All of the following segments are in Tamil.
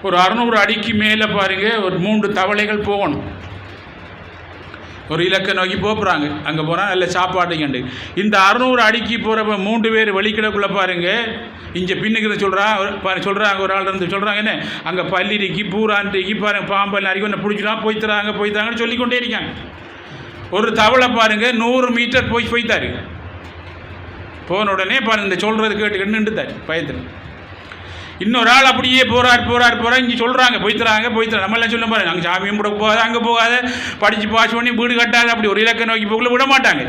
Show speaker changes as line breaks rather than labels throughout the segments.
ஒரு 600 அடிக்கு மேலே பாருங்கள் ஒரு 3 தவளைகள் போகணும். ஒரு இலக்கை நோக்கி போகிறாங்க. அங்கே போனால் நல்ல சாப்பாடு கண்டு இந்த 600 அடிக்கு போகிறப்ப 3 பேர் வெளிக்கிடக்குள்ளே பாருங்கள். இங்கே பின்னுக்கு சொல்கிறாங்க ஒரு ஆள் இருந்து சொல்கிறாங்க என்ன அங்கே பள்ளிக்கு பூரான்றிக்கு பாருங்கள் பாம்பெல்லாம் அறிக்கை ஒன்று பிடிச்சிடான் போய்த்தாங்கன்னு சொல்லிக்கொண்டே இருக்காங்க. ஒரு தவளை பாருங்கள் 100 மீட்டர் போய்த்தாரு. போன உடனே பாருங்கள் இந்த சொல்கிறது கேட்டுக்கிட்டு நின்றுத்தார் பயத்தில். இன்னொரு ஆள் அப்படியே போகிறார் இங்கே சொல்கிறாங்க போய்த்துறாங்க நம்மளாம் சொல்ல பாருங்க அங்கே சாமியும் கூட போகாத அங்கே போகாத படித்து பாஸ் பண்ணி வீடு கட்டாத அப்படி ஒரு இலக்கை நோக்கி போகல விட மாட்டாங்க.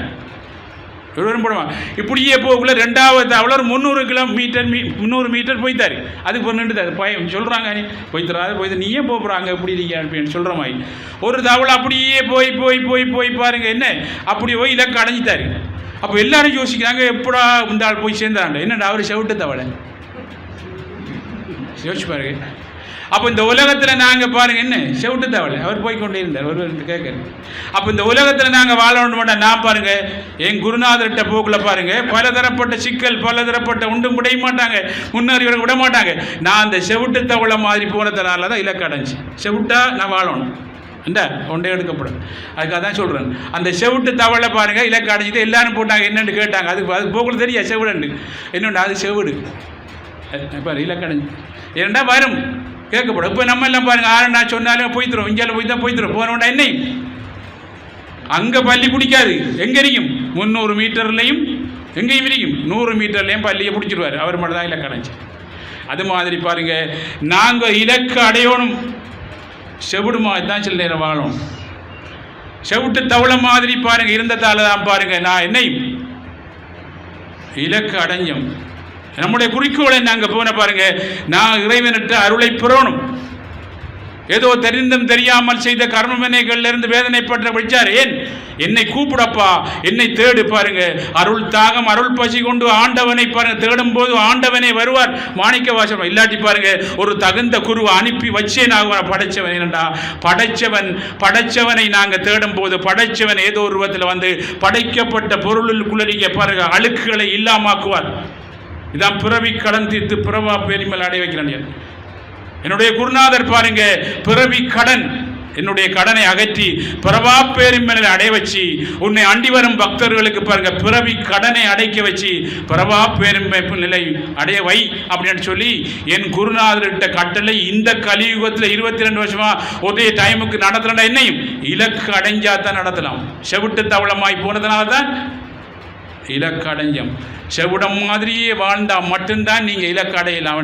போடுவாங்க. இப்படியே போகக்குள்ள 2வது அவ்வளோ 300 மீட்டர் போய்த்தாரு. அதுக்கு ஒரு நின்றுதாரு பயம் சொல்கிறாங்க நீ போய்த்துறாது நீயே போகிறாங்க இப்படி அப்படின்னு சொல்கிற மாதிரி. ஒரு தவளை அப்படியே போய் பாருங்க என்ன அப்படி போய் இலக்கை அடைஞ்சிட்டாரு. அப்போ எல்லாரும் யோசிக்கிறாங்க எப்படா இந்த ஆள் போய் சேர்ந்தாங்க என்னடா அவர் செவிட்டு தவளை யோசிச்சு பாருங்க. அப்போ இந்த உலகத்தில் நாங்கள் பாருங்கள் என்ன செவிட்டு தவளை அவர் போய்கொண்டே இருந்தார் ஒரு கேட்குறது. அப்போ இந்த உலகத்தில் நாங்கள் வாழணும் மாட்டோம். நான் பாருங்கள் என் குருநாதர்கிட்ட போக்கில் பாருங்கள் பலதரப்பட்ட சிக்கல் பலதரப்பட்ட ஒன்றும் விட மாட்டாங்க முன்னேறிகளை விட மாட்டாங்க. நான் அந்த செவிட்டு தவளை மாதிரி போனதுனால தான் இலக்கு அடைஞ்சி செவிட்டா நான் வாழணும் என்ன ஒன்றே எடுக்கப்படும். அதுக்காக தான் சொல்கிறேன். அந்த செவிட்டு தவளை பாருங்கள் இலக்கு அடைஞ்சிட்டு எல்லாரும் போட்டாங்க என்னென்னு கேட்டாங்க. அது போக்கில் தெரியா செவிடுண்டு என்னென்னு அது செவிடு பாரு இலக்கு அடைஞ்சி ஏன்டா வரும் கேட்கப்படும். இப்போ நம்ம எல்லாம் பாருங்கள் 6 நான் சொன்னாலும் போய்த்துரும் இந்தியாவில் போய்த்துரும் போனோண்டா என்ன அங்கே பள்ளி பிடிக்காது எங்கே இருக்கும் 300 மீட்டர்லையும் எங்கேயும் இருக்கும் 100 மீட்டர்லையும் பள்ளியை பிடிச்சிருவார் அவர் மட்டும் தான் இலக்கு அடைஞ்சி. அது மாதிரி பாருங்கள் நாங்கள் இலக்கு அடையணும் செவிடுமா தான் சில நேரம் வாழும். செவிட்டு தவளை மாதிரி பாருங்கள் இருந்ததால தான் பாருங்கள் நான் என்னையும் இலக்கு அடைஞ்சோம். நம்முடைய குறிக்கோளை நாங்கள் போன பாருங்க நான் இறைவனிட்டு அருளை பெறணும். ஏதோ தெரிந்தும் தெரியாமல் செய்த கர்மவினைகளிலிருந்து வேதனைப்பட்ட வச்சார். ஏன் என்னை கூப்பிடப்பா என்னை தேடு பாருங்க அருள் தாகம் அருள் பசி கொண்டு ஆண்டவனை பாருங்க தேடும் போது ஆண்டவனை வருவார். மாணிக்க வாசகம் இல்லாட்டி பாருங்க ஒரு தகுந்த குருவை அனுப்பி வச்சே நாங்கள் படைச்சவன் என்னண்டா படைச்சவனை நாங்கள் தேடும் போது படைச்சவன் ஏதோ ஒரு ரூபத்தில் வந்து படைக்கப்பட்ட பொருளுக்குள்ளே பாருங்க அழுக்குகளை இல்லாமாக்குவார். இதான் பிறவி கடன் தீர்த்து பிறவா பேரிமல் அடைய வைக்கிறான். என்னுடைய குருநாதர் பாருங்க பிறவி கடன் என்னுடைய கடனை அகற்றி பிறவா பேரிமல் அடைய வச்சு உன்னை அண்டி வரும் பக்தர்களுக்கு பாருங்க பிறவி கடனை அடைக்க வச்சு பிறவா பேரிமைப்பு நிலை அடைய வை அப்படின்னு சொல்லி என் குருநாதர்கிட்ட கட்டளை இந்த கலியுகத்தில் 22 வருஷமா ஒரே டைமுக்கு நடத்துறா. என்னையும் இலக்கு அடைஞ்சா தான் நடத்தலாம். செவிட்டு தவளமாய் போனதுனால தான் இலக்கு அடைஞ்சம். செவிடம் மாதிரியே வாழ்ந்தால் மட்டும்தான் நீங்கள் இலக்கு அடையலாம்.